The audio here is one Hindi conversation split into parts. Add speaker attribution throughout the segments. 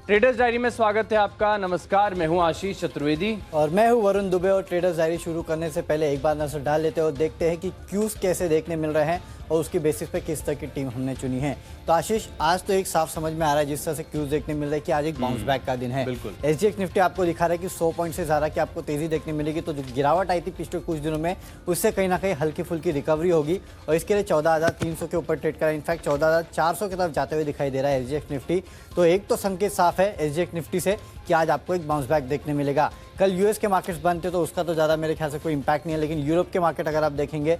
Speaker 1: ट्रेडर्स डायरी में स्वागत है आपका। नमस्कार, मैं हूं आशीष चतुर्वेदी
Speaker 2: और मैं हूं वरुण दुबे। और ट्रेडर्स डायरी शुरू करने से पहले एक बार नजर डाल लेते हैं और देखते हैं कि क्यूज कैसे देखने मिल रहे हैं और उसकी बेसिस पे किस तरह की टीम हमने चुनी है। तो आशीष, आज तो एक साफ समझ में आ रहा है जिस तरह से क्यूज देखने मिल रहा है कि आज एक बाउंस बैक का दिन है।
Speaker 1: बिल्कुल।
Speaker 2: एसजीएक्स निफ्टी आपको दिखा रहा है कि 100 पॉइंट से ज़्यादा की आपको तेजी देखने मिलेगी। तो जो गिरावट आई थी पिछले कुछ दिनों में, उससे कहीं ना कहीं हल्की फुल्की रिकवरी होगी और इसके लिए 14,300 के ऊपर ट्रेड करा। इनफैक्ट 14,400 की तरफ जाते हुए दिखाई दे रहा है एसजीएक्स निफ्टी। तो एक तो संकेत साफ है एसजीएक्स निफ्टी से कि आज आपको एक बाउंस बैक देखने मिलेगा। कल यूएस के मार्केट्स बंद थे तो उसका तो ज़्यादा मेरे ख्याल से कोई इंपैक्ट नहीं है, लेकिन यूरोप के मार्केट अगर आप देखेंगे,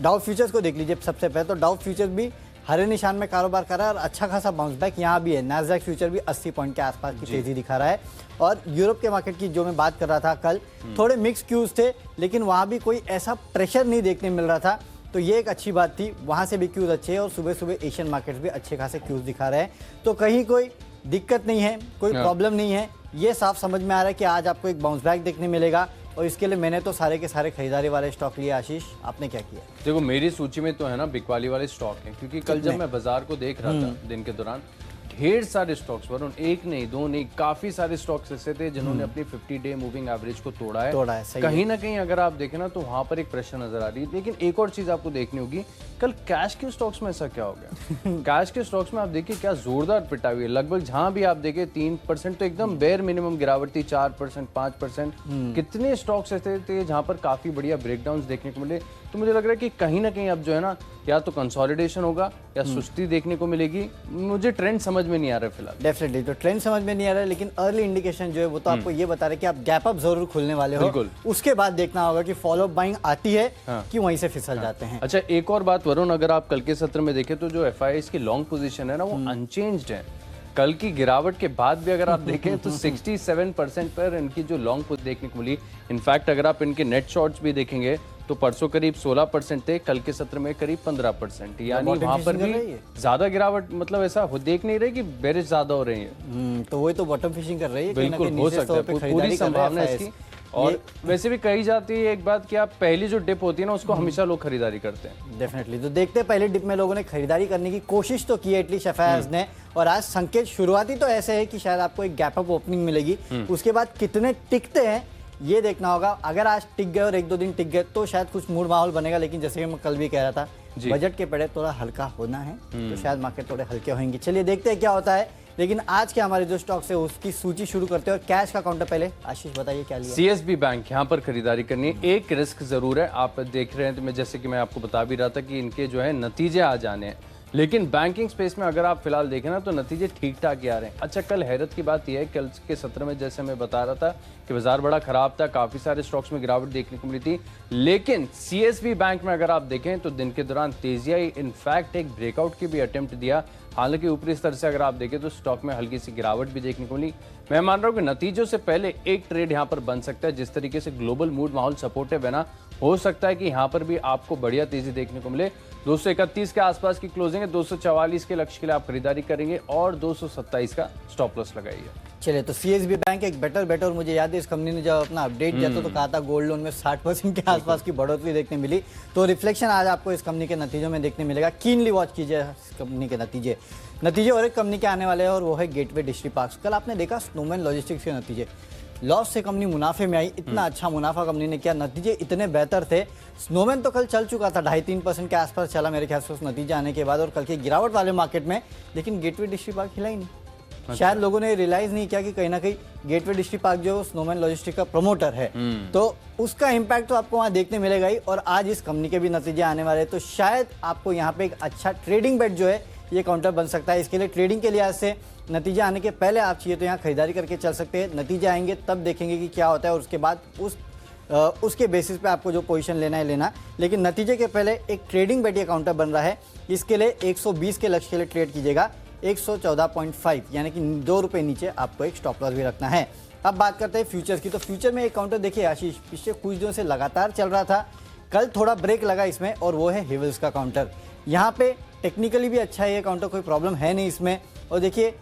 Speaker 2: डाउ फ्यूचर्स को देख लीजिए सबसे पहले। तो डाउ फ्यूचर्स भी हरे निशान में कारोबार कर रहा है और अच्छा खासा बाउंस बैक यहाँ भी है। नैस्डैक फ्यूचर भी 80 पॉइंट के आसपास की तेजी दिखा रहा है। और यूरोप के मार्केट की जो मैं बात कर रहा था कल, थोड़े मिक्स क्यूज थे, लेकिन वहाँ भी कोई ऐसा प्रेशर नहीं देखने मिल रहा था। तो ये एक अच्छी बात थी, वहाँ से भी क्यूज अच्छे हैं और सुबह सुबह एशियन मार्केट्स भी अच्छे खासे क्यूज दिखा रहे हैं। तो कहीं कोई दिक्कत नहीं है, कोई प्रॉब्लम नहीं है। ये साफ समझ में आ रहा है कि आज आपको एक बाउंस बैक देखने मिलेगा और इसके लिए मैंने तो सारे के सारे खरीदारी वाले स्टॉक लिए। आशीष, आपने क्या किया?
Speaker 1: देखो, मेरी सूची में तो है ना बिकवाली वाले स्टॉक हैं, क्योंकि कल जब मैं बाजार को देख रहा था दिन के दौरान, ढेर सारे स्टॉक्स वरुण, एक नहीं दो नहीं, काफी सारे स्टॉक्स ऐसे थे जिन्होंने अपनी 50 डे मूविंग एवरेज को तोड़ा है। कहीं ना कहीं अगर आप देखें ना तो वहां पर एक प्रेशर नजर आ रही है। लेकिन एक और चीज आपको देखनी होगी, कल कैश के स्टॉक्स में ऐसा क्या हो गया? कैश के स्टॉक्स में आप देखिए क्या जोरदार पिटाई हुई है। लगभग जहां भी आप देखें 3% तो एकदम बेयर मिनिमम गिरावट थी, 4%, 5%। कितने स्टॉक्स ऐसे थे जहां पर काफी बढ़िया ब्रेकडाउन देखने को मिले। तो मुझे लग रहा है कि कहीं ना कहीं अब जो है ना, या तो कंसोलिडेशन होगा या सुस्ती देखने को मिलेगी। मुझे ट्रेंड समझ में नहीं आ रहा है फिलहाल।
Speaker 2: डेफिनेटली तो ट्रेंड समझ में नहीं आ रहा है, लेकिन अर्ली इंडिकेशन जो है वो तो आपको ये बता रहे कि आप गैप अप जरूर खुलने वाले हो। उसके बाद देखना होगा कि फॉलो अप बाइंग आती है कि वहीं से फिसल जाते हैं।
Speaker 1: अच्छा, एक और बात वरुण, अगर आप कल के सत्र में देखें तो जो एफआईआईज की लॉन्ग पोजीशन है ना, वो अनचेंज्ड है। कल की गिरावट के बाद भी अगर आप देखें तो 67% पर इनकी जो लॉन्ग पोजीशन देखने को मिली। इनफैक्ट अगर आप इनके नेट शॉर्ट्स भी देखेंगे तो परसों करीब 16% थे, कल के सत्र में करीब 15%। यानी वहां पर भी ज्यादा गिरावट, मतलब ऐसा देख नहीं रहे कि बेरिश ज्यादा हो रही है।
Speaker 2: तो वही तो बॉटम फिशिंग कर रही है।
Speaker 1: बिल्कुल हो सकता है, पूरी संभावना है इसकी। और वैसे भी कही जाती है एक बात कि आप पहली जो डिप होती है ना, उसको हमेशा लोग खरीदारी करते हैं।
Speaker 2: डेफिनेटली तो देखते हैं, पहले डिप में लोगों ने खरीदारी करने की कोशिश तो की एटलीस्ट एफआईआईज ने। और आज संकेत शुरुआती तो ऐसे है कि शायद आपको एक गैप अप ओपनिंग मिलेगी। उसके बाद कितने टिकते हैं ये देखना होगा। अगर आज टिक गए और एक दो दिन टिक गए तो शायद कुछ मूड माहौल बनेगा। लेकिन जैसे कि मैं कल भी कह रहा था, बजट के पड़े थोड़ा हल्का होना है, तो शायद मार्केट थोड़े हल्के होंगे। चलिए देखते हैं क्या होता है। लेकिन आज के हमारे जो स्टॉक्स है उसकी सूची शुरू करते हैं। और कैश का काउंटर पहले आशीष बताइए क्या लिया?
Speaker 1: सीएसबी बैंक, यहाँ पर खरीदारी करनी है। एक रिस्क जरूर है, आप देख रहे हैं तो मैं जैसे कि मैं आपको बता भी रहा था कि इनके जो है नतीजे आ जाने हैं। लेकिन बैंकिंग स्पेस में अगर आप फिलहाल देखें ना तो नतीजे ठीक ठाक ही आ रहे हैं। अच्छा, कल हैरत की बात यह है, कल के सत्र में जैसे मैं बता रहा था कि बाजार बड़ा खराब था, काफी सारे स्टॉक्स में गिरावट देखने को मिली थी। लेकिन सीएसबी बैंक में अगर आप देखें तो दिन के दौरान तेजी आई। इनफैक्ट एक ब्रेकआउट की भी अटेम्प्ट दिया। हालांकि ऊपरी स्तर से अगर आप देखें तो स्टॉक में हल्की सी गिरावट भी देखने को मिली। मैं मान रहा हूं कि नतीजों से पहले एक ट्रेड यहां पर बन सकता है। जिस तरीके से ग्लोबल मूड माहौल सपोर्टिव है ना, हो सकता है कि यहां पर भी आपको बढ़िया तेजी देखने को मिले। 231 के आसपास की क्लोजिंग है, 244 के लक्ष्य के लिए आप खरीदारी करेंगे और 227 का स्टॉप लॉस लगाइए।
Speaker 2: चलिए, तो सीएसबी बैंक एक बेटर और मुझे याद है इस कंपनी ने जब अपना अपडेट दिया था तो कहा था गोल्ड लोन में 60% के आसपास की बढ़ोतरी देखने मिली। तो रिफ्लेक्शन आज आपको इस कंपनी के नतीजों में देखने मिलेगा। कीनली वॉच कीजिए इस कंपनी के नतीजे और एक कंपनी के आने वाले हैं और वो है गेटवे डिस्ट्रीपार्क्स। कल आपने देखा स्नोमैन लॉजिस्टिक्स के नतीजे, लॉस से कंपनी मुनाफे में आई। इतना अच्छा मुनाफा कंपनी ने किया, नतीजे इतने बेहतर थे। स्नोमैन तो कल चल चुका था, 2.5-3% के आसपास चला मेरे ख्याल से उस नतीजे आने के बाद और कल की गिरावट वाले मार्केट में। लेकिन गेटवे डिस्ट्रीपार्क हिला ही नहीं। शायद लोगों ने रियलाइज नहीं किया कि कहीं ना कहीं गेटवे डिस्ट्रीपार्क जो स्नोमैन लॉजिस्टिक का प्रमोटर है, तो उसका इंपैक्ट तो आपको वहां देखने मिलेगा ही। और आज इस कंपनी के भी नतीजे आने वाले हैं, तो शायद आपको यहाँ पे एक अच्छा ट्रेडिंग बेट जो है ये काउंटर बन सकता है। इसके लिए ट्रेडिंग के लिहाज से नतीजे आने के पहले आप चाहिए तो यहाँ खरीदारी करके चल सकते हैं। नतीजे आएंगे तब देखेंगे कि क्या होता है और उसके बाद उसके बेसिस पे आपको जो पोजीशन लेना है लेना। लेकिन नतीजे के पहले एक ट्रेडिंग बेट ये काउंटर बन रहा है। इसके लिए 120 के लक्ष्य के लिए ट्रेड कीजिएगा, 114.5 यानी कि 2 रुपये नीचे आपको एक स्टॉप लॉस भी रखना है। अब बात करते हैं फ्यूचर्स की। तो फ्यूचर में एक काउंटर देखिए आशीष, पिछले कुछ दिनों से लगातार चल रहा था, कल थोड़ा ब्रेक लगा इसमें और वो है हेवल्स का काउंटर। यहाँ पे टेक्निकली भी अच्छा है ये काउंटर, कोई प्रॉब्लम है नहीं इसमें। और देखिए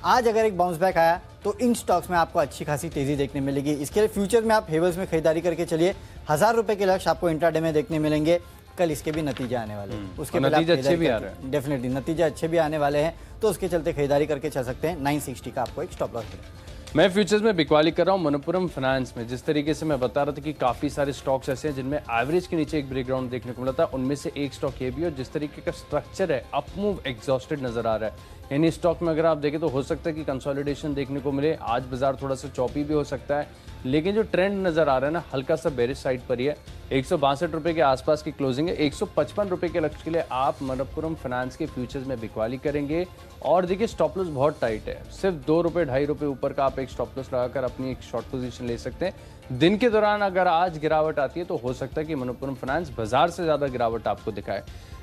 Speaker 2: आज अगर एक बाउंस बैक आया तो इन स्टॉक्स में आपको अच्छी खासी तेजी देखने मिलेगी। इसके लिए फ्यूचर में आप हेवल्स में खरीदारी करके चलिए। 1000 रुपये के लक्ष्य आपको इंट्राडे में देखने मिलेंगे। कल इसके भी नतीजे आने वाले हैं, उसके
Speaker 1: और
Speaker 2: पहले आप
Speaker 1: नतीजे अच्छे भी आ
Speaker 2: खरीदारी
Speaker 1: रहे हैं।
Speaker 2: डेफिनेटली नतीजे अच्छे भी आने वाले हैं, तो उसके चलते खरीदारी करके चल सकते हैं। 960 का आपको एक स्टॉप लॉस है।
Speaker 1: मैं फ्यूचर्स में बिकवाली कर रहा हूँ मनप्पुरम फाइनेंस में। जिस तरीके से मैं बता रहा था कि काफ़ी सारे स्टॉक्स ऐसे हैं जिनमें एवरेज के नीचे एक ब्रेकडाउन देखने को मिला था, उनमें से एक स्टॉक ये भी है। और जिस तरीके का स्ट्रक्चर है, अपमूव एग्जॉस्टेड नजर आ रहा है। यानी स्टॉक में अगर आप देखें तो हो सकता है कि कंसोलिडेशन देखने को मिले। आज बाजार थोड़ा सा चौपी भी हो सकता है, लेकिन जो ट्रेंड नजर आ रहा है ना, हल्का सा बेरिश साइड पर ही है। 162 रुपए के आसपास की क्लोजिंग है। 155 रुपए के लक्ष्य के लिए आप मनप्पुरम फाइनेंस के फ्यूचर्स में बिकवाली करेंगे। और देखिए स्टॉप लॉस बहुत टाइट है, सिर्फ 2 रुपए 2.5 रुपए ऊपर का आप एक स्टॉप लॉस लगाकर अपनी एक शॉर्ट पोजीशन ले सकते हैं। दिन के दौरान अगर आज गिरावट आती है तो हो सकता है कि मनप्पुरम फाइनेंस बाजार से ज्यादा गिरावट आपको दिखाए।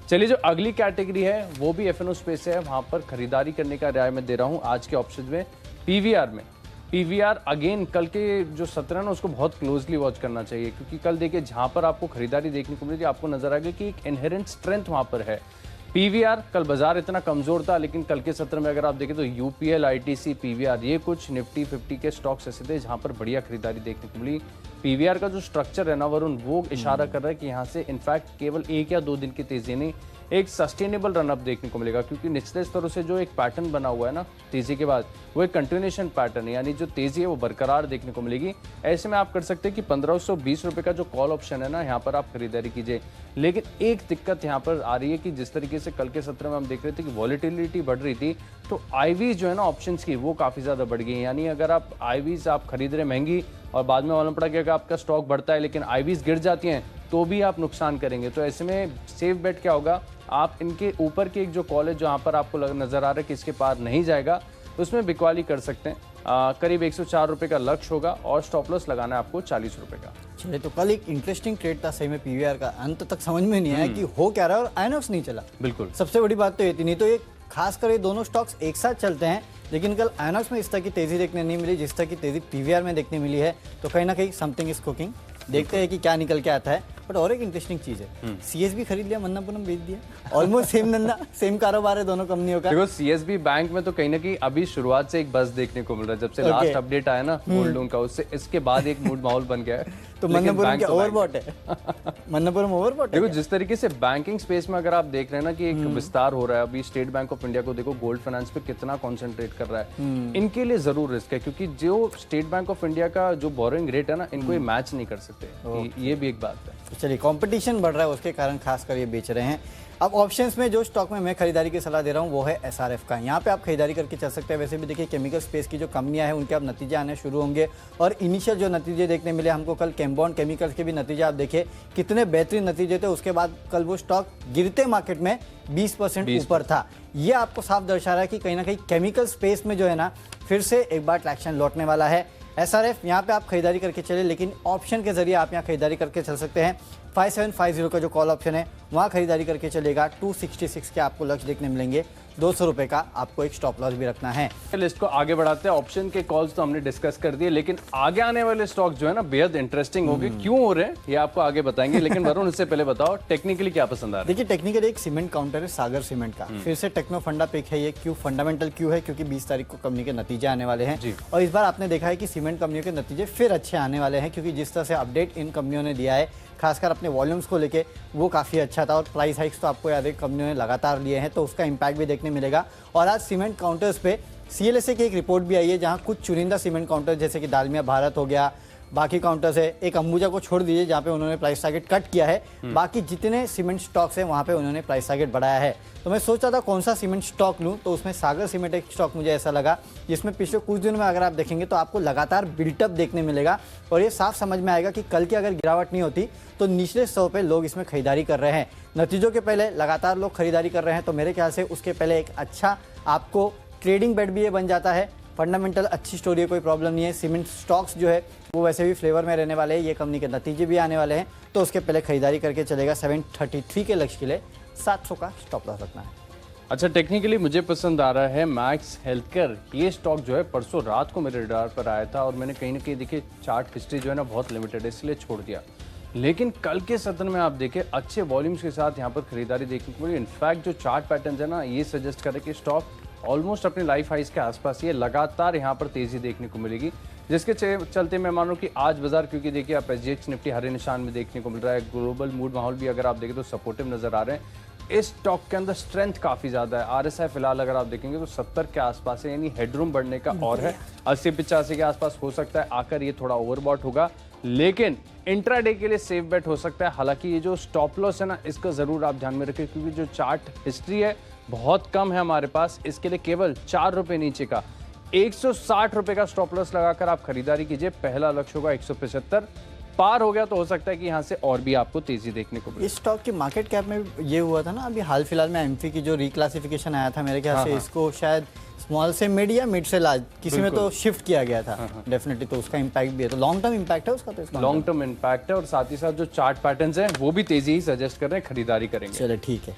Speaker 1: चलिए, जो अगली कैटेगरी है वो भी एफएनओ स्पेस है, वहां पर खरीदारी करने का राय मैं दे रहा हूं आज के ऑप्शन में। पीवीआर में पीवीआर अगेन कल के जो सत्र है ना, उसको बहुत क्लोजली वॉच करना चाहिए, क्योंकि कल देखिए जहां पर आपको खरीदारी देखने को मिली आपको नजर आएगा कि एक इनहेरेंट स्ट्रेंथ वहां पर है। पीवीआर कल बाजार इतना कमजोर था, लेकिन कल के सत्र में अगर आप देखें तो यूपीएल, आईटीसी, पीवीआर, ये कुछ निफ्टी 50 के स्टॉक्स ऐसे थे जहां पर बढ़िया खरीदारी देखने को मिली। पीवीआर का जो स्ट्रक्चर है ना वरुण, वो इशारा कर रहा है कि यहाँ से इनफैक्ट केवल 1 या 2 दिन की तेजी नहीं, एक सस्टेनेबल रनअप देखने को मिलेगा, क्योंकि निचले स्तरों से जो एक पैटर्न बना हुआ है ना तेजी के बाद, वो एक कंटिन्यूएशन पैटर्न है, यानी जो तेजी है वो बरकरार देखने को मिलेगी। ऐसे में आप कर सकते हैं कि 1520 रुपए का जो कॉल ऑप्शन है ना, यहाँ पर आप खरीदारी कीजिए। लेकिन एक दिक्कत यहाँ पर आ रही है कि जिस तरीके से कल के सत्र में हम देख रहे थे कि वॉलेटिलिटी बढ़ रही थी, तो आईवीज जो है ना ऑप्शंस की, वो काफी ज्यादा बढ़ गई है। यानी अगर आप आईवीज आप खरीद रहे महंगी और बाद में मालूम पड़ा कि अगर आपका स्टॉक बढ़ता है लेकिन आईवीज गिर जाती हैं तो भी आप नुकसान करेंगे। तो ऐसे में सेफ बेट क्या होगा, आप इनके ऊपर की एक जो कॉल है जहां पर आपको नजर आ रहा है कि इसके पार नहीं जाएगा, उसमें बिकवाली कर सकते हैं। करीब 104 रुपए का लक्ष्य होगा और स्टॉप लॉस लगाना है आपको 40 रुपए का।
Speaker 2: चलिए, तो कल एक इंटरेस्टिंग ट्रेड था सही में पीवीआर का, अंत तक समझ में नहीं आया कि हो क्या रहा है, और आयनॉक्स नहीं चला।
Speaker 1: बिल्कुल
Speaker 2: सबसे बड़ी बात तो ये थी, नहीं तो ये खासकर ये दोनों स्टॉक्स एक साथ चलते हैं, लेकिन कल आयनॉक्स में इस तरह की तेजी देखने नहीं मिली जिस तरह की तेजी पीवीआर में देखने मिली है। तो कहीं ना कहीं समथिंग इज कुकिंग, देखते हैं कि क्या निकल के आता है। बट और एक इंटरेस्टिंग चीज है, सीएसबी खरीद लिया, मनप्पुरम बेच दिया। ऑलमोस्ट सेम धंधा, सेम कारोबार है दोनों कंपनियों का।
Speaker 1: देखो सीएसबी बैंक में तो कहीं ना कहीं अभी शुरुआत से एक बस देखने को मिल रहा है, जब से लास्ट अपडेट आया ना गोल्ड लोन का, उससे इसके बाद एक मूड माहौल बन गया है।
Speaker 2: तो
Speaker 1: लेकिन
Speaker 2: मनप्पुरम
Speaker 1: बैंक
Speaker 2: क्या
Speaker 1: तो बैंक
Speaker 2: ओवरबॉट है? मनप्पुरम ओवरबॉट है
Speaker 1: देखो
Speaker 2: क्या?
Speaker 1: जिस तरीके से बैंकिंग स्पेस में अगर आप देख रहे हैं ना कि एक विस्तार हो रहा है, अभी स्टेट बैंक ऑफ इंडिया को देखो गोल्ड फाइनेंस पे कितना कंसंट्रेट कर रहा है। इनके लिए जरूर रिस्क है, क्योंकि जो स्टेट बैंक ऑफ इंडिया का जो बोरोइंग रेट है ना, इनको ये मैच नहीं कर सकते। ये भी एक बात है।
Speaker 2: तो चलिए, कंपटीशन बढ़ रहा है, उसके कारण खासकर ये बेच रहे हैं। अब ऑप्शंस में जो स्टॉक में मैं खरीदारी की सलाह दे रहा हूँ वो है एसआरएफ का। यहाँ पे आप खरीदारी करके चल सकते हैं। वैसे भी देखिए केमिकल स्पेस की जो कंपनियां हैं उनके अब नतीजे आने शुरू होंगे, और इनिशियल जो नतीजे देखने मिले हमको कल, केम्बॉन्ड केमिकल्स के भी नतीजे आप देखिए कितने बेहतरीन नतीजे थे। उसके बाद कल वो स्टॉक गिरते मार्केट में 20% ऊपर था। ये आपको साफ दर्शा रहा है कि कहीं ना कहीं केमिकल स्पेस में जो है ना फिर से एक बार ट्रैक्शन लौटने वाला है। एसआरएफ यहाँ पे आप खरीदारी करके चले, लेकिन ऑप्शन के जरिए आप यहाँ खरीदारी करके चल सकते हैं। 5750 का जो कॉल ऑप्शन है वहाँ खरीदारी करके चलेगा। 266 के आपको लक्ष्य देखने मिलेंगे। 200 रुपए का आपको एक स्टॉप लॉस भी रखना है।
Speaker 1: लिस्ट को आगे बढ़ाते हैं। ऑप्शन के कॉल्स तो हमने डिस्कस कर दिए, लेकिन आगे आने वाले स्टॉक जो है ना बेहद इंटरेस्टिंग होंगे। क्यों हो रहे हैं ये आपको आगे बताएंगे, लेकिन वरुण उससे पहले बताओ टेक्निकली क्या पसंद आ रहा है?
Speaker 2: देखिए, टेक्निकल एक सीमेंट काउंटर है सागर सीमेंट का, फिर से टेक्नो फंडा पिक है ये। क्यों फंडामेंटल क्यों है? क्योंकि 20 तारीख को कंपनी के नतीजे आने वाले हैं, और इस बार आपने देखा है कि सीमेंट कंपनियों के नतीजे फिर अच्छे आने वाले हैं, क्योंकि जिस तरह से अपडेट इन कंपनियों ने दिया है खासकर अपने वॉल्यूम्स को लेके, वो काफ़ी अच्छा था। और प्राइस हाइक्स तो आपको याद है कंपनियों ने लगातार लिए हैं, तो उसका इम्पैक्ट भी देखने मिलेगा। और आज सीमेंट काउंटर्स पे सीएलएसए की एक रिपोर्ट भी आई है, जहां कुछ चुनिंदा सीमेंट काउंटर जैसे कि दालमिया भारत हो गया, बाकी काउंटर्स है, एक अंबुजा को छोड़ दीजिए जहाँ पे उन्होंने प्राइस टारगेट कट किया है, बाकी जितने सीमेंट स्टॉक्स हैं वहाँ पे उन्होंने प्राइस टारगेट बढ़ाया है। तो मैं सोच रहा था कौन सा सीमेंट स्टॉक लूँ, तो उसमें सागर सीमेंट एक स्टॉक मुझे ऐसा लगा जिसमें पिछले कुछ दिनों में अगर आप देखेंगे तो आपको लगातार बिल्टअप देखने मिलेगा, और ये साफ समझ में आएगा कि कल की अगर गिरावट नहीं होती तो निचले स्तर पे लोग इसमें खरीदारी कर रहे हैं। नतीजों के पहले लगातार लोग खरीदारी कर रहे हैं, तो मेरे ख्याल से उसके पहले एक अच्छा आपको ट्रेडिंग बेट भी ये बन जाता है। फंडामेंटल अच्छी स्टोरी है, कोई प्रॉब्लम नहीं है। सीमेंट स्टॉक्स जो है वो वैसे भी फ्लेवर में रहने वाले हैं, ये कंपनी के नतीजे भी आने वाले हैं, तो उसके पहले खरीदारी करके चलेगा। 733 के लक्ष्य के लिए 700 का स्टॉप लॉस रखना है।
Speaker 1: अच्छा, टेक्निकली मुझे पसंद आ रहा है मैक्स हेल्थकेयर। ये स्टॉक जो है परसों रात को मेरे रडार पर आया था, और मैंने कहीं ना कहीं देखिए चार्ट हिस्ट्री जो है ना बहुत लिमिटेड है, इसलिए छोड़ दिया। लेकिन कल के सत्र में आप देखें अच्छे वॉल्यूम्स के साथ यहाँ पर खरीदारी देखने को मिली। इनफैक्ट जो चार्ट पैटर्न है ना, ये सजेस्ट करे कि स्टॉक ऑलमोस्ट अपने लाइफ हाइस के आसपास ये लगातार यहाँ पर तेजी देखने को मिलेगी। जिसके चलते मैं मानूं कि आज बाजार, क्योंकि देखिए आप SGX निफ्टी हरे निशान में देखने को मिल रहा है, ग्लोबल मूड माहौल भी अगर आप देखें तो सपोर्टिव नजर आ रहे हैं। इस स्टॉक के अंदर स्ट्रेंथ काफी ज्यादा है। RSI फिलहाल अगर आप देखेंगे तो 70 के आसपास है, यानी हेडरूम बढ़ने का और है। 80-85 के आसपास हो सकता है आकर ये थोड़ा ओवरबॉट होगा, लेकिन इंट्राडे के लिए सेफ बेट हो सकता है। हालांकि ये जो स्टॉप लॉस है ना, इसको जरूर आप ध्यान में रखें, क्योंकि जो चार्ट हिस्ट्री है बहुत कम है हमारे पास। इसके लिए केवल 4 रुपए नीचे का 160 रुपए का स्टॉप लॉस लगाकर आप खरीदारी कीजिए। पहला लक्ष्य होगा 175, पार हो गया तो हो सकता है कि यहाँ से और भी आपको तेजी देखने को मिले।
Speaker 2: इस स्टॉक की मार्केट कैप में ये हुआ था ना, अभी हाल फिलहाल में एमफी की जो रिक्लासिफिकेशन आया था, मेरे ख्याल से इसको शायद स्मॉल से मिड या मिड से लार्ज किसी में तो शिफ्ट किया गया था। डेफिनेटली तो उसका इम्पैक्ट भी है, तो लॉन्ग टर्म इम्पैक्ट है उसका। तो
Speaker 1: लॉन्ग टर्म इम्पैक्ट है, और साथ ही साथ जो चार्ट पैटर्न्स हैं वो भी तेजी ही सजेस्ट कर रहे हैं, खरीदारी करेंगे।
Speaker 2: चलिए ठीक है।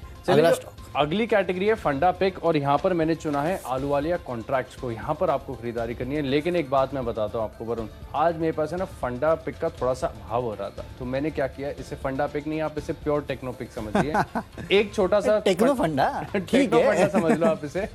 Speaker 1: अगली कैटेगरी है फंडा पिक, और यहाँ पर मैंने चुना है आलूवालिया कॉन्ट्रैक्ट्स को। यहाँ पर आपको खरीदारी करनी है, लेकिन एक बात मैं बताता हूँ आपको वरुण, आज मेरे पास है ना फंडा पिक का थोड़ा सा अभाव हो रहा था, तो मैंने क्या किया, इसे फंडा पिक नहीं, आप इसे प्योर टेक्नो पिक समझिए। एक छोटा सा
Speaker 2: टेक्नो फंडा, ठीक है,
Speaker 1: समझ लो आप इसे।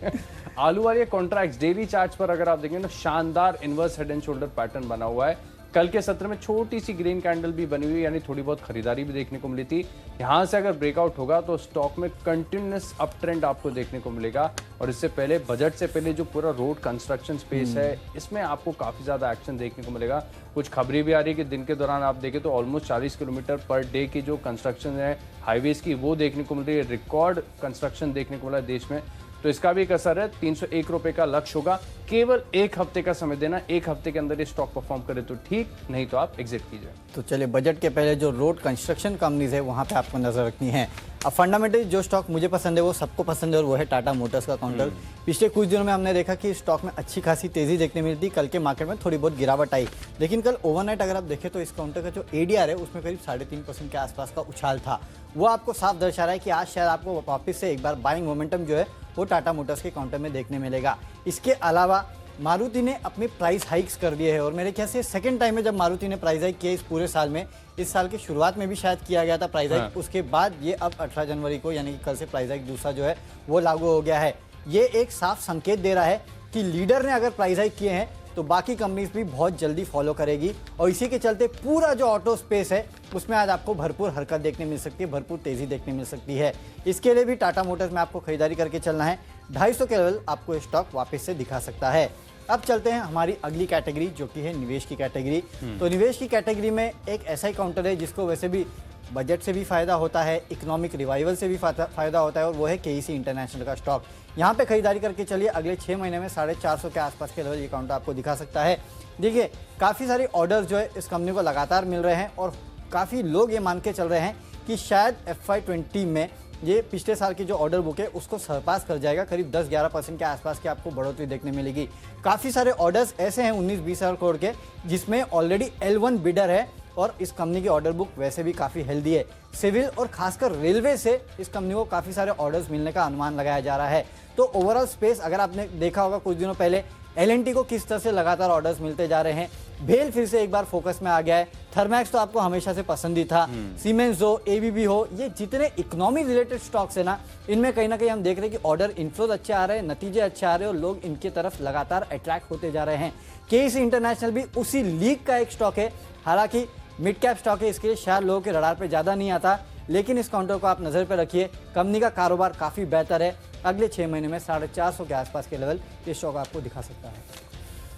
Speaker 1: आलूवालिया कॉन्ट्रैक्ट्स डेली चार्ट्स पर अगर आप देखेंगे तो शानदार inverse head and shoulder pattern बना हुआ है। कल के सत्र में छोटी सी ग्रीन कैंडल भी बनी हुई, यानी थोड़ी बहुत खरीदारी भी देखने को मिली थी। यहां से अगर ब्रेकआउट होगा तो स्टॉक में कंटिन्यूअस अप ट्रेंड आपको देखने को मिलेगा। और इससे पहले बजट से पहले जो पूरा रोड कंस्ट्रक्शन स्पेस है, इसमें आपको काफी ज्यादा एक्शन देखने को मिलेगा। कुछ खबरें भी आ रही है कि दिन के दौरान आप देखें तो ऑलमोस्ट 40 किलोमीटर पर डे की जो कंस्ट्रक्शन है हाईवेज की, वो देखने को मिल रही है। रिकॉर्ड कंस्ट्रक्शन देखने को मिला है देश में, तो इसका भी एक असर है। 301 रुपए का लक्ष्य होगा। केवल एक हफ्ते का समय देना, एक हफ्ते के अंदर ये स्टॉक परफॉर्म करे तो ठीक, नहीं तो आप एग्जिट कीजिए।
Speaker 2: तो चलिए, बजट के पहले जो रोड कंस्ट्रक्शन कंपनीज है वहां पे आपको नजर रखनी है। अब फंडामेंटली जो स्टॉक मुझे पसंद है वो सबको पसंद है, और वो है टाटा मोटर्स का काउंटर। पिछले कुछ दिनों में हमने देखा कि स्टॉक में अच्छी खासी तेजी देखने मिली थी। कल के मार्केट में थोड़ी बहुत गिरावट आई, लेकिन कल ओवरनाइट अगर आप देखें तो इस काउंटर का जो ADR है उसमें करीब 3.5% के आसपास का उछाल था। वो आपको साफ दर्शा रहा है कि आज शायद आपको वापस से एक बार बाइंग मोमेंटम जो है वो टाटा मोटर्स के काउंटर में देखने मिलेगा। इसके अलावा मारुति ने अपनी प्राइस हाइक्स कर दिए हैं, और मेरे ख्याल से सेकंड टाइम है जब मारुति ने प्राइस हाइक किया इस पूरे साल में। इस साल की शुरुआत में भी शायद किया गया था प्राइस हाइक, उसके बाद ये अब 18 जनवरी को, यानी कि कल से प्राइस हाइक दूसरा जो है वो लागू हो गया है। ये एक साफ संकेत दे रहा है कि लीडर ने अगर प्राइस हाइक किए हैं तो बाकी कंपनीज भी बहुत जल्दी फॉलो करेगी, और इसी के चलते पूरा जो ऑटो स्पेस है उसमें आज आपको भरपूर हरकत देखने मिल सकती है, भरपूर तेजी देखने मिल सकती है। इसके लिए भी टाटा मोटर्स में आपको खरीदारी करके चलना है। 250 के लेवल आपको ये स्टॉक वापस से दिखा सकता है। अब चलते हैं हमारी अगली कैटेगरी, जो कि है निवेश की कैटेगरी। तो निवेश की कैटेगरी में एक ऐसा ही काउंटर है जिसको वैसे भी बजट से भी फायदा होता है, इकोनॉमिक रिवाइवल से भी फायदा होता है, और वो है KEC इंटरनेशनल का स्टॉक। यहाँ पे खरीदारी करके चलिए, अगले 6 महीने में 450 के आसपास के लेवल ये काउंटर आपको दिखा सकता है। देखिए, काफ़ी सारे ऑर्डर्स जो है इस कंपनी को लगातार मिल रहे हैं, और काफ़ी लोग ये मान के चल रहे हैं कि शायद FY20 में ये पिछले साल की जो ऑर्डर बुक है उसको सरपास कर जाएगा। करीब 10-11% के आसपास की आपको बढ़ोतरी देखने मिलेगी। काफ़ी सारे ऑर्डर्स ऐसे हैं 19-20 हज़ार करोड़ के, जिसमें ऑलरेडी L1 बिडर है, और इस कंपनी की ऑर्डर बुक वैसे भी काफ़ी हेल्दी है। सिविल और खासकर रेलवे से इस कंपनी को काफ़ी सारे ऑर्डर्स मिलने का अनुमान लगाया जा रहा है। तो ओवरऑल स्पेस अगर आपने देखा होगा कुछ दिनों पहले L&T को किस तरह से लगातार ऑर्डर्स मिलते जा रहे हैं। भेल फिर से एक बार फोकस में आ गया है। थर्मैक्स तो आपको हमेशा से पसंद ही था। सीमेंस हो, ABB हो, ये जितने इकोनॉमी रिलेटेड स्टॉक्स है ना, इनमें कहीं ना कहीं हम देख रहे हैं कि ऑर्डर इनफ्लोज अच्छे आ रहे हैं, नतीजे अच्छे आ रहे हैं, और लोग इनकी तरफ लगातार अट्रैक्ट होते जा रहे हैं। KEC इंटरनेशनल भी उसी लीग का एक स्टॉक है। हालांकि मिड कैप स्टॉक है, इसके लिए शायद लोगों के रडार पे ज़्यादा नहीं आता, लेकिन इस काउंटर को आप नज़र पे रखिए। कंपनी का कारोबार काफ़ी बेहतर है। अगले 6 महीने में 450 के आसपास के लेवल ये स्टॉक आपको दिखा सकता है।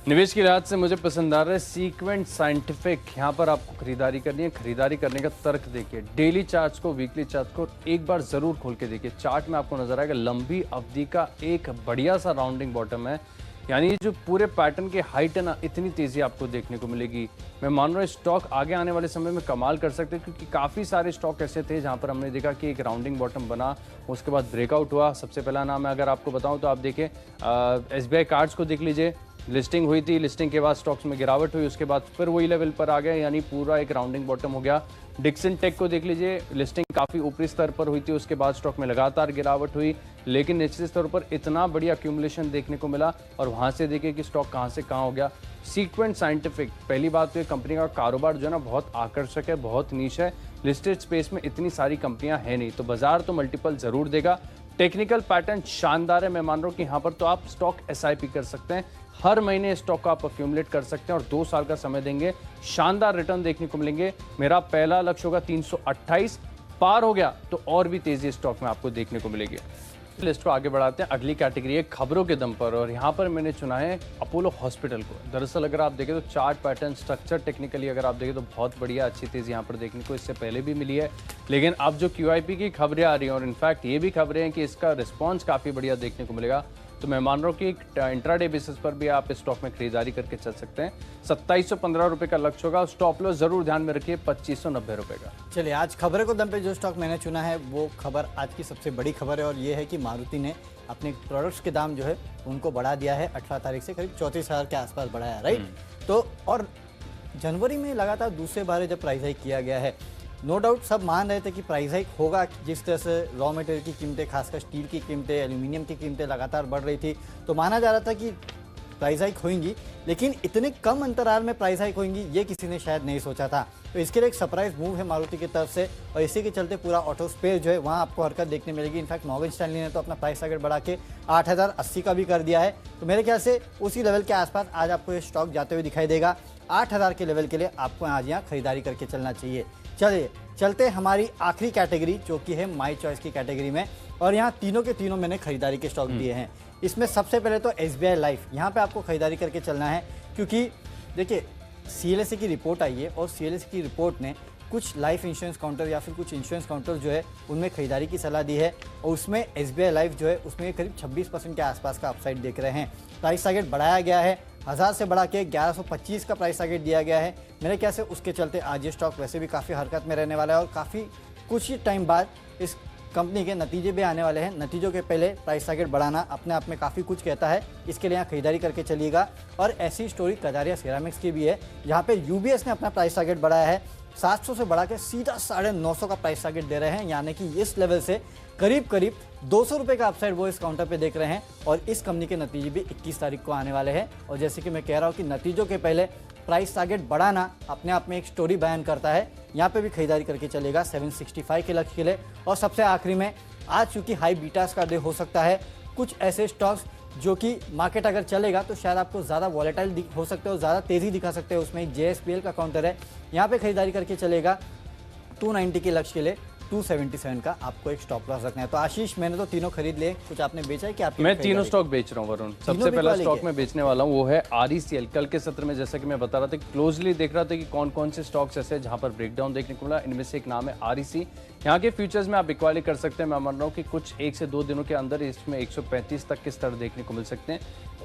Speaker 1: निवेश की लिहाज से मुझे पसंद आ रहा है सीक्वेंट साइंटिफिक। यहाँ पर आपको खरीदारी करनी है। खरीदारी करने का तर्क देखिए, डेली चार्ट्स को, वीकली चार्ट्स को एक बार जरूर खोल के देखिए। चार्ट में आपको नजर आएगा लंबी अवधि का एक बढ़िया सा राउंडिंग बॉटम है, यानी जो पूरे पैटर्न के हाइट है ना, इतनी तेजी आपको देखने को मिलेगी। मैं मान रहा हूँ स्टॉक आगे आने वाले समय में कमाल कर सकते हैं, क्योंकि काफ़ी सारे स्टॉक ऐसे थे जहाँ पर हमने देखा कि एक राउंडिंग बॉटम बना, उसके बाद ब्रेकआउट हुआ। सबसे पहला नाम है, अगर आपको बताऊँ तो आप देखें SBI कार्ड्स को देख लीजिए। लिस्टिंग हुई थी, लिस्टिंग के बाद स्टॉक्स में गिरावट हुई, उसके बाद फिर वही लेवल पर आ गया, यानी पूरा एक राउंडिंग बॉटम हो गया। डिक्सन टेक को देख लीजिए, लिस्टिंग काफ़ी ऊपरी स्तर पर हुई थी, उसके बाद स्टॉक में लगातार गिरावट हुई, लेकिन निश्चित स्तर पर इतना बढ़िया एक्यूमुलेशन देखने को मिला, और वहाँ से देखिए कि स्टॉक कहाँ से कहाँ हो गया। सीक्वेंट साइंटिफिक, पहली बात तो ये कंपनी का कारोबार जो है ना बहुत आकर्षक है, बहुत नीश है। लिस्टेड स्पेस में इतनी सारी कंपनियां हैं नहीं, तो बाजार तो मल्टीपल जरूर देगा। टेक्निकल पैटर्न शानदार है। मैं मान रहा हूँ कि यहाँ पर तो आप स्टॉक एसआईपी कर सकते हैं, हर महीने स्टॉक को आप अक्यूमुलेट कर सकते हैं और 2 साल का समय देंगे, शानदार रिटर्न देखने को मिलेंगे। मेरा पहला लक्ष्य होगा 328, पार हो गया तो और भी तेजी स्टॉक में आपको देखने को मिलेगी। लिस्ट को आगे बढ़ाते हैं, अगली कैटेगरी है खबरों के दम पर, और यहाँ पर मैंने चुना है अपोलो हॉस्पिटल को। दरअसल अगर आप देखें तो चार्ट पैटर्न स्ट्रक्चर टेक्निकली अगर आप देखें तो बहुत बढ़िया अच्छी तेजी यहाँ पर देखने को इससे पहले भी मिली है, लेकिन अब जो QIP की खबरें आ रही हैं और इनफैक्ट ये भी खबरें हैं कि इसका रिस्पॉन्स काफ़ी बढ़िया देखने को मिलेगा, तो मैं मान रहा हूँ कि इंट्राडे बेसिस पर भी आप इस स्टॉक में खरीदारी करके चल सकते हैं। 2715 रुपये का लक्ष्य होगा, स्टॉप लॉस जरूर ध्यान में रखिए 2590 रुपये का।
Speaker 2: चलिए, आज खबरों को दम पे जो स्टॉक मैंने चुना है वो खबर आज की सबसे बड़ी खबर है, और ये है कि मारुति ने अपने प्रोडक्ट्स के दाम जो है उनको बढ़ा दिया है। 18 तारीख से करीब 34,000 के आसपास बढ़ाया, राइट। तो और जनवरी में लगातार दूसरे बार जब प्राइस हाइक किया गया है, नो डाउट सब मान रहे थे कि प्राइस हाइक होगा। जिस तरह से रॉ मटेरियल की कीमतें, खासकर स्टील की कीमतें, एल्यूमिनियम की कीमतें लगातार बढ़ रही थी, तो माना जा रहा था कि प्राइस हाइक होंगी, लेकिन इतने कम अंतराल में प्राइस हाइक होंगी ये किसी ने शायद नहीं सोचा था। तो इसके लिए एक सरप्राइज मूव है मारुति की तरफ से, और इसी के चलते पूरा ऑटो स्पेस जो है वहाँ आपको हरकत देखने मिलेगी। इनफैक्ट मॉर्गन स्टैनली ने तो अपना प्राइस टारगेट बढ़ा के 8080 का भी कर दिया है। तो मेरे ख्याल से उसी लेवल के आसपास आज आपको ये स्टॉक जाते हुए दिखाई देगा। 8000 के लेवल के लिए आपको आज यहाँ खरीदारी करके चलना चाहिए। चलिए चलते हमारी आखिरी कैटेगरी जो कि है माई चॉइस की कैटेगरी में, और यहाँ तीनों के तीनों मैंने खरीदारी के स्टॉक दिए हैं। इसमें सबसे पहले तो SBI लाइफ, यहाँ पे आपको खरीदारी करके चलना है, क्योंकि देखिए CLSA की रिपोर्ट आई है और CLSA की रिपोर्ट ने कुछ लाइफ इंश्योरेंस काउंटर या फिर कुछ इंश्योरेंस काउंटर जो है उनमें खरीदारी की सलाह दी है, और उसमें SBI लाइफ जो है उसमें करीब 26% के आसपास का अपसाइड देख रहे हैं। प्राइस टारगेट बढ़ाया गया है, 1000 से बढ़ा के 1125 का प्राइस टारगेट दिया गया है। मेरे ख्याल से उसके चलते आज ये स्टॉक वैसे भी काफ़ी हरकत में रहने वाला है, और काफ़ी कुछ ही टाइम बाद इस कंपनी के नतीजे भी आने वाले हैं। नतीजों के पहले प्राइस टारगेट बढ़ाना अपने आप में काफ़ी कुछ कहता है, इसके लिए यहाँ खरीदारी करके चलिएगा। और ऐसी स्टोरी कजारिया सेरामिक्स की भी है, जहाँ पे UBS ने अपना प्राइस टारगेट बढ़ाया है, 700 से बढ़ा के सीधा 950 का प्राइस टारगेट दे रहे हैं, यानी कि इस लेवल से करीब 200 रुपये का अपसाइड वो इस काउंटर पे देख रहे हैं। और इस कंपनी के नतीजे भी 21 तारीख को आने वाले हैं, और जैसे कि मैं कह रहा हूँ कि नतीजों के पहले प्राइस टारगेट बढ़ाना अपने आप में एक स्टोरी बयान करता है। यहाँ पे भी खरीदारी करके चलेगा 765 के लक्ष्य के लिए। और सबसे आखिरी में, आज चूंकि हाई बीटास का डे हो सकता है, कुछ ऐसे स्टॉक्स जो कि मार्केट अगर चलेगा तो शायद आपको ज़्यादा वॉलेटाइल हो सकते हो, ज़्यादा तेज़ी दिखा सकते हो। उसमें JSPL का काउंटर है, यहाँ पे खरीदारी करके चलेगा 290 के लक्ष्य के लिए 277 का आपको एक स्टॉप लॉस रखना है। तो आशीष, मैंने तो तीनों खरीद लिए, कुछ आपने बेचा है कि आप?
Speaker 1: मैं तीनों स्टॉक बेच रहा हूँ वरुण। सबसे पहला स्टॉक मैं बेचने वाला हूँ वो है RECL। कल के सत्र में जैसा कि मैं बता रहा था, क्लोजली देख रहा था कि कौन कौन से स्टॉक्स ऐसे जहाँ पर ब्रेकडाउन देखने को मिला। इनमें से एक नाम है REC। यहाँ के फ्यूचर्स में आप बिकवाली कर सकते हैं। मैं मान रहा हूँ कि कुछ 1 से 2 दिनों के अंदर इसमें 135 तक के स्तर देखने को मिल सकते हैं।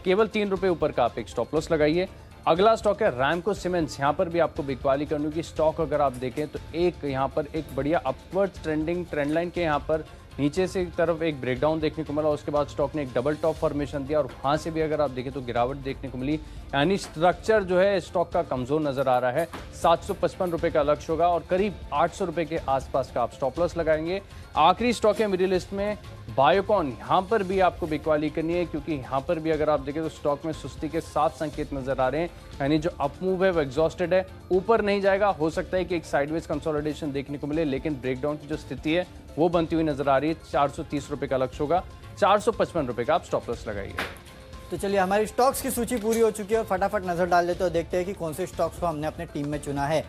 Speaker 1: केवल 3 रुपये ऊपर का आप एक स्टॉप लॉस लगाइए। अगला स्टॉक है रैमको सीमेंट्स। यहाँ पर भी आपको बिकवाली करनी होगी। स्टॉक अगर आप देखें तो एक यहाँ पर एक बढ़िया अपवर्ड ट्रेंडिंग ट्रेंड लाइन के यहाँ पर नीचे से तरफ एक ब्रेकडाउन देखने को मिला। उसके बाद स्टॉक ने एक डबल टॉप फॉर्मेशन दिया और वहाँ से भी अगर आप देखें तो गिरावट देखने को मिली। यानी स्ट्रक्चर जो है स्टॉक का कमजोर नजर आ रहा है। 755 रुपये का लक्ष्य होगा और करीब 800 रुपये के आसपास का आप स्टॉप लॉस लगाएंगे। आखिरी स्टॉक है मेरी लिस्ट में बायोकॉन। यहाँ पर भी आपको बिकवाली करनी है, क्योंकि यहाँ पर भी अगर आप देखें तो स्टॉक में सुस्ती के 7 संकेत नजर आ रहे हैं। यानी जो अपमूव है वो एग्जॉस्टेड है, ऊपर नहीं जाएगा। हो सकता है कि एक साइडवेज कंसोलिडेशन देखने को मिले, लेकिन ब्रेकडाउन की जो स्थिति है वो बनती हुई नजर आ रही है। 430 रुपये का लक्ष्य होगा, 455 रुपये का आप स्टॉप लॉस लगाइए।
Speaker 2: तो चलिए, हमारी स्टॉक्स की सूची पूरी हो चुकी है और फटाफट नजर डाल लेते और देखते हैं कि कौन से स्टॉक्स को हमने अपने टीम में चुना है।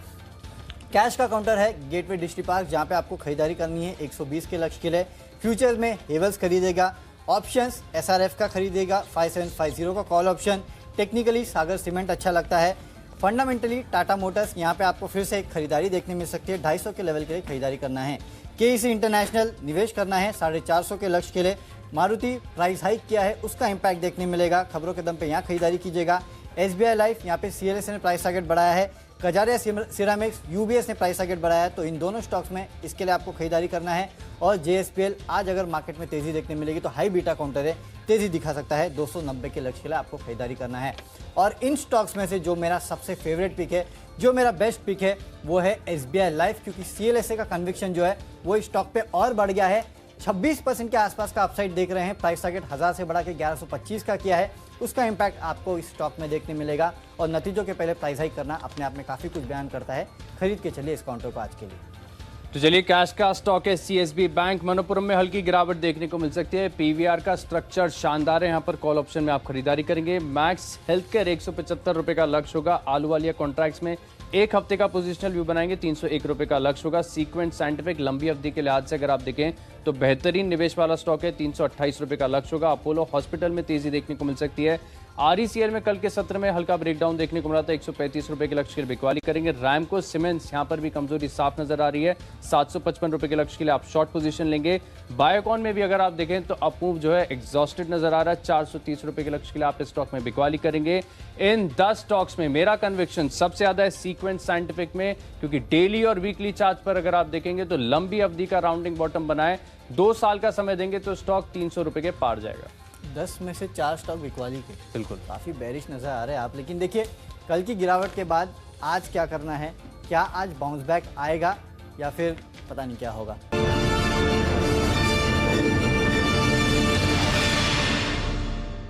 Speaker 2: कैश का काउंटर है गेटवे डिस्ट्री पार्क, जहां पे आपको खरीदारी करनी है 120 के लक्ष्य के लिए। फ्यूचर्स में हेवल्स खरीदेगा, ऑप्शंस SRF का खरीदेगा, 5750 का कॉल ऑप्शन। टेक्निकली सागर सीमेंट अच्छा लगता है। फंडामेंटली टाटा मोटर्स, यहाँ पे आपको फिर से एक खरीदारी देखने मिल सकती है। 250 के लेवल के लिए खरीदारी करना है। KEC इंटरनेशनल निवेश करना है 450 के लक्ष्य के लिए। मारुति प्राइस हाइक किया है, उसका इम्पैक्ट देखने मिलेगा। खबरों के दम पे यहाँ खरीदारी कीजिएगा। SBI लाइफ, यहाँ पे CLSA ने प्राइस टारगेट बढ़ाया है। कजारिया सिरामिक्स, UBS ने प्राइस टारगेट बढ़ाया है। तो इन दोनों स्टॉक्स में इसके लिए आपको खरीदारी करना है। और JSPL, आज अगर मार्केट में तेजी देखने मिलेगी तो हाई बीटा काउंटर है, तेजी दिखा सकता है। 290 के लक्ष्य के लिए आपको खरीदारी करना है। और इन स्टॉक्स में से जो मेरा सबसे फेवरेट पिक है, जो मेरा बेस्ट पिक है, वो है SBI लाइफ, क्योंकि CLSA का कन्विक्शन जो है वो इस स्टॉक पे और बढ़ गया है। 26% के आसपास का अपसाइड देख रहे हैं। प्राइस टारगेट 1000 से बढ़ा के 1125 का किया है। उसका इम्पैक्ट आपको इस स्टॉक में देखने मिलेगा। और नतीजों के पहले प्राइस हाइक करना अपने आप में काफ़ी कुछ बयान करता है। खरीद के चलिए इस काउंटर को आज के लिए।
Speaker 1: तो चलिए कैश का स्टॉक है सीएसबी बैंक। मनोपुरम में हल्की गिरावट देखने को मिल सकती है। पीवीआर का स्ट्रक्चर शानदार है, यहाँ पर कॉल ऑप्शन में आप खरीदारी करेंगे। मैक्स हेल्थ केयर 175 रुपए का लक्ष्य होगा। आलू वालिया कॉन्ट्रैक्ट्स में एक हफ्ते का पोजिशनल व्यू बनाएंगे, 301 रुपए का लक्ष्य होगा। सीक्वेंट साइंटिफिक लंबी अवधि के लिहाज से अगर आप देखें तो बेहतरीन निवेश वाला स्टॉक है, 328 रुपए का लक्ष्य होगा। अपोलो हॉस्पिटल में तेजी देखने को मिल सकती है। आरईसीएल में कल के सत्र में हल्का ब्रेकडाउन देखने को मिला था, 135 रुपए के लक्ष्य के लिए बिकवाली करेंगे। रैमको सीमेंट्स यहां पर भी कमजोरी साफ नजर आ रही है, 755 रुपए के लक्ष्य के लिए आप शॉर्ट पोजीशन लेंगे। बायोकॉन में भी अगर आप देखें तो अप मूव जो है एग्जॉस्टेड नजर आ रहा है, 430 रुपए के लक्ष्य के लिए आप इस स्टॉक में बिकवाली करेंगे। इन 10 स्टॉक्स में मेरा कन्विक्शन सबसे ज्यादा है सीक्वेंट साइंटिफिक में, क्योंकि डेली और वीकली चार्ट पर अगर आप देखेंगे तो लंबी अवधि का राउंडिंग बॉटम बनाए, 2 साल का समय देंगे तो स्टॉक 300 रुपए के पार जाएगा।
Speaker 2: 10 में से 4 स्टॉक बिकवाली के,
Speaker 1: बिल्कुल
Speaker 2: काफ़ी बेरिश नज़र आ रहे हैं आप। लेकिन देखिए कल की गिरावट के बाद आज क्या करना है, क्या आज बाउंस बैक आएगा या फिर पता नहीं क्या होगा।